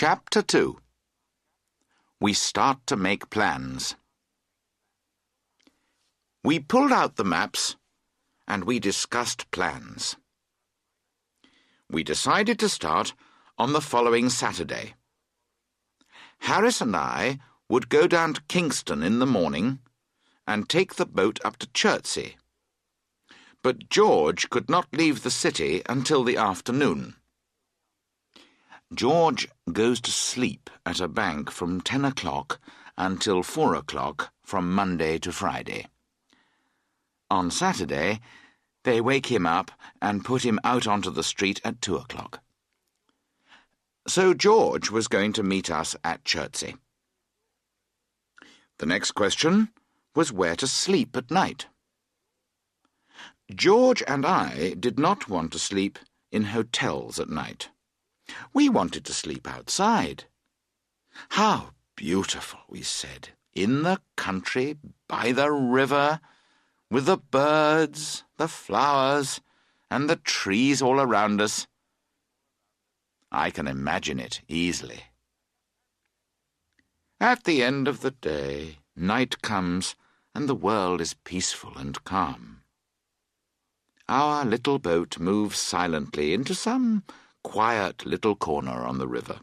Chapter 2. We start to make plans. We pulled out the maps and we discussed plans. We decided to start on the following Saturday. Harris and I would go down to Kingston in the morning and take the boat up to Chertsey. But George could not leave the city until the afternoon. George goes to sleep at a bank from 10 o'clock until 4 o'clock from Monday to Friday. On Saturday, they wake him up and put him out onto the street at 2 o'clock. So George was going to meet us at Chertsey. The next question was where to sleep at night. George and I did not want to sleep in hotels at night. We wanted to sleep outside. How beautiful, we said, in the country, by the river, with the birds, the flowers, and the trees all around us. I can imagine it easily. At the end of the day, night comes and the world is peaceful and calm. Our little boat moves silently into some quiet little corner on the river.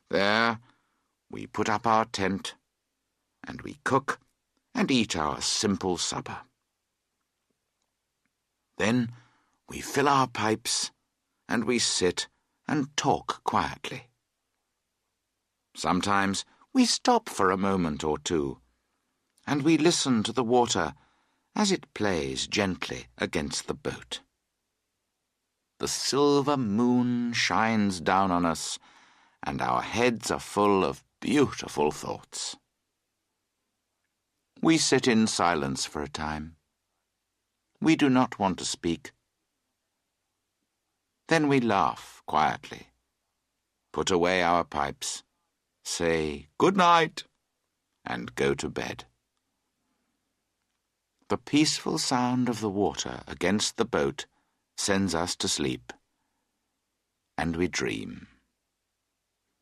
There we put up our tent and we cook and eat our simple supper. Then we fill our pipes and we sit and talk quietly. Sometimes we stop for a moment or two and we listen to the water as it plays gently against the boat. The silver moon shines down on us, and our heads are full of beautiful thoughts. We sit in silence for a time. We do not want to speak. Then we laugh quietly, put away our pipes, say good night, and go to bed. The peaceful sound of the water against the boat sends us to sleep, and we dream.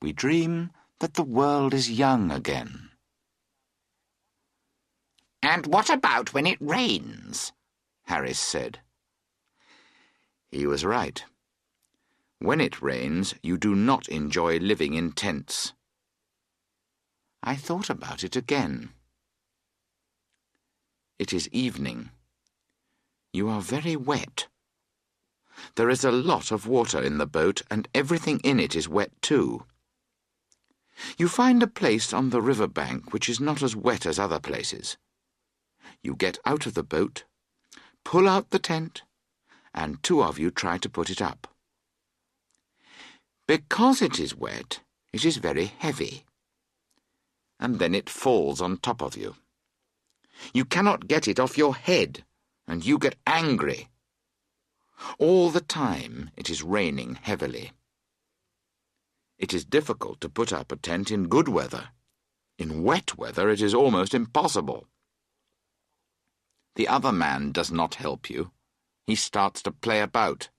We dream that the world is young again. "And what about when it rains?" Harris said. He was right. When it rains, you do not enjoy living in tents. I thought about it again. It is evening. You are very wet. There is a lot of water in the boat, and everything in it is wet too. You find a place on the river bank which is not as wet as other places. You get out of the boat, pull out the tent, and two of you try to put it up. Because it is wet, it is very heavy, and then it falls on top of you. You cannot get it off your head, and you get angry. All the time it is raining heavily. It is difficult to put up a tent in good weather. In wet weather it is almost impossible. The other man does not help you. He starts to play about.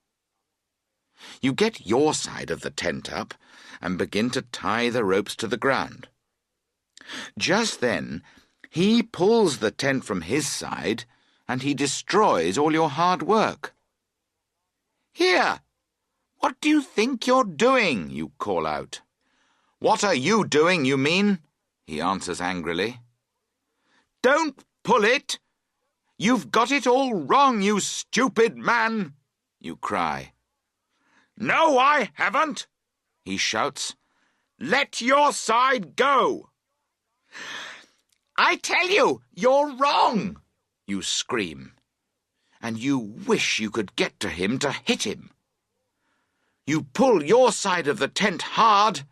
You get your side of the tent up and begin to tie the ropes to the ground. Just then he pulls the tent from his side and he destroys all your hard work. "Here! What do you think you're doing?" you call out. "What are you doing, you mean?" he answers angrily. "Don't pull it! You've got it all wrong, you stupid man!" you cry. "No, I haven't!" he shouts. "Let your side go!" "I tell you, you're wrong!" you scream, and you wish you could get to him to hit him. You pull your side of the tent hard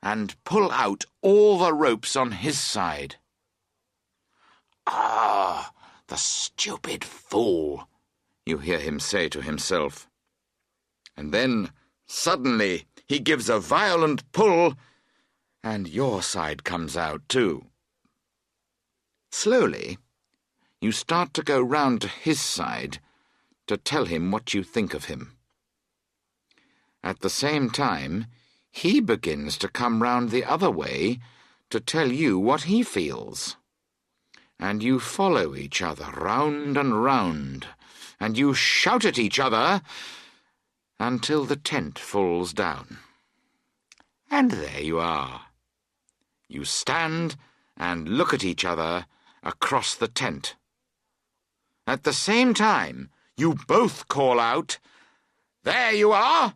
and pull out all the ropes on his side. "Ah, the stupid fool," you hear him say to himself. And then, suddenly, he gives a violent pull, and your side comes out too. Slowly, you start to go round to his side to tell him what you think of him. At the same time, he begins to come round the other way to tell you what he feels. And you follow each other round and round, and you shout at each other until the tent falls down. And there you are. You stand and look at each other across the tent. At the same time, you both call out, "There you are!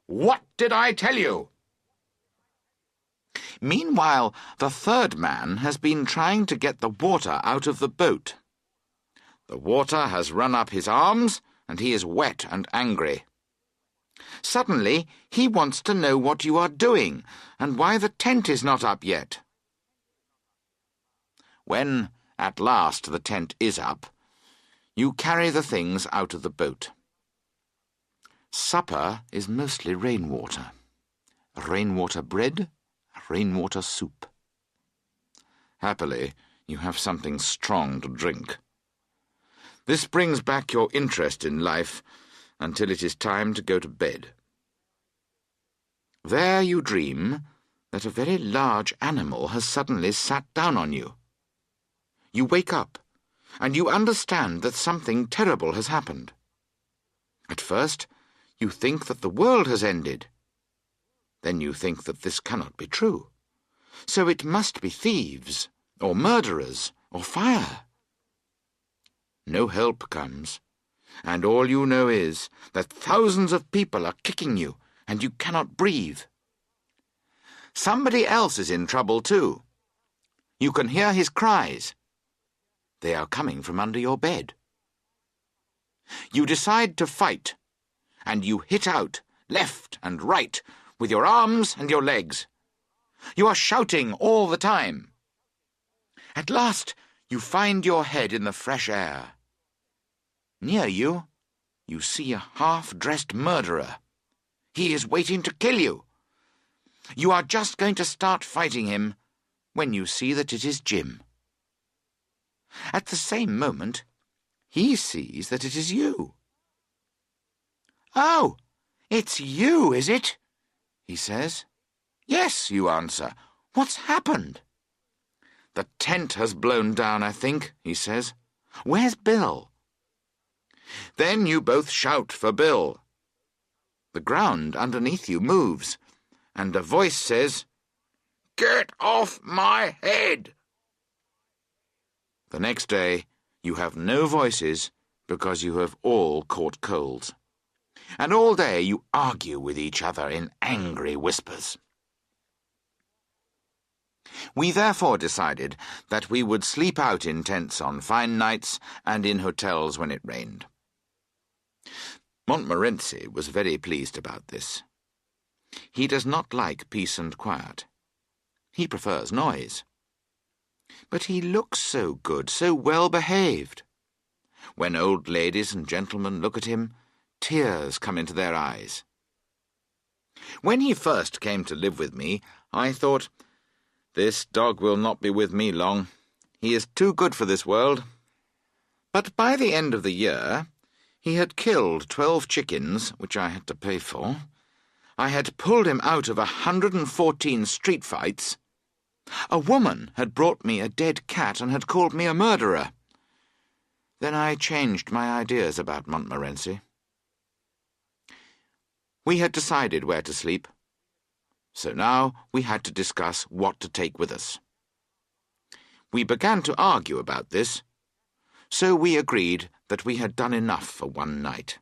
What did I tell you?" Meanwhile, the third man has been trying to get the water out of the boat. The water has run up his arms, and he is wet and angry. Suddenly, he wants to know what you are doing, and why the tent is not up yet. When, at last, the tent is up, you carry the things out of the boat. Supper is mostly rainwater. Rainwater bread, rainwater soup. Happily, you have something strong to drink. This brings back your interest in life until it is time to go to bed. There you dream that a very large animal has suddenly sat down on you. You wake up, and you understand that something terrible has happened. At first, you think that the world has ended. Then you think that this cannot be true. So it must be thieves, or murderers, or fire. No help comes, and all you know is that thousands of people are kicking you, and you cannot breathe. Somebody else is in trouble too. You can hear his cries. They are coming from under your bed. You decide to fight, and you hit out, left and right, with your arms and your legs. You are shouting all the time. At last, you find your head in the fresh air. Near you, you see a half-dressed murderer. He is waiting to kill you. You are just going to start fighting him when you see that it is Jim. At the same moment, he sees that it is you. "Oh, it's you, is it?" he says. "Yes," you answer. "What's happened?" "The tent has blown down, I think," he says. "Where's Bill?" Then you both shout for Bill. The ground underneath you moves, and a voice says, "Get off my head!" The next day, you have no voices because you have all caught colds. And all day you argue with each other in angry whispers. We therefore decided that we would sleep out in tents on fine nights and in hotels when it rained. Montmorency was very pleased about this. He does not like peace and quiet. He prefers noise. But he looks so good, so well behaved. When old ladies and gentlemen look at him, tears come into their eyes. When he first came to live with me, I thought, "This dog will not be with me long. He is too good for this world." But by the end of the year, he had killed 12 chickens, which I had to pay for. I had pulled him out of 114 street fights. A woman had brought me a dead cat and had called me a murderer. Then I changed my ideas about Montmorency. We had decided where to sleep, so now we had to discuss what to take with us. We began to argue about this, so we agreed that we had done enough for one night.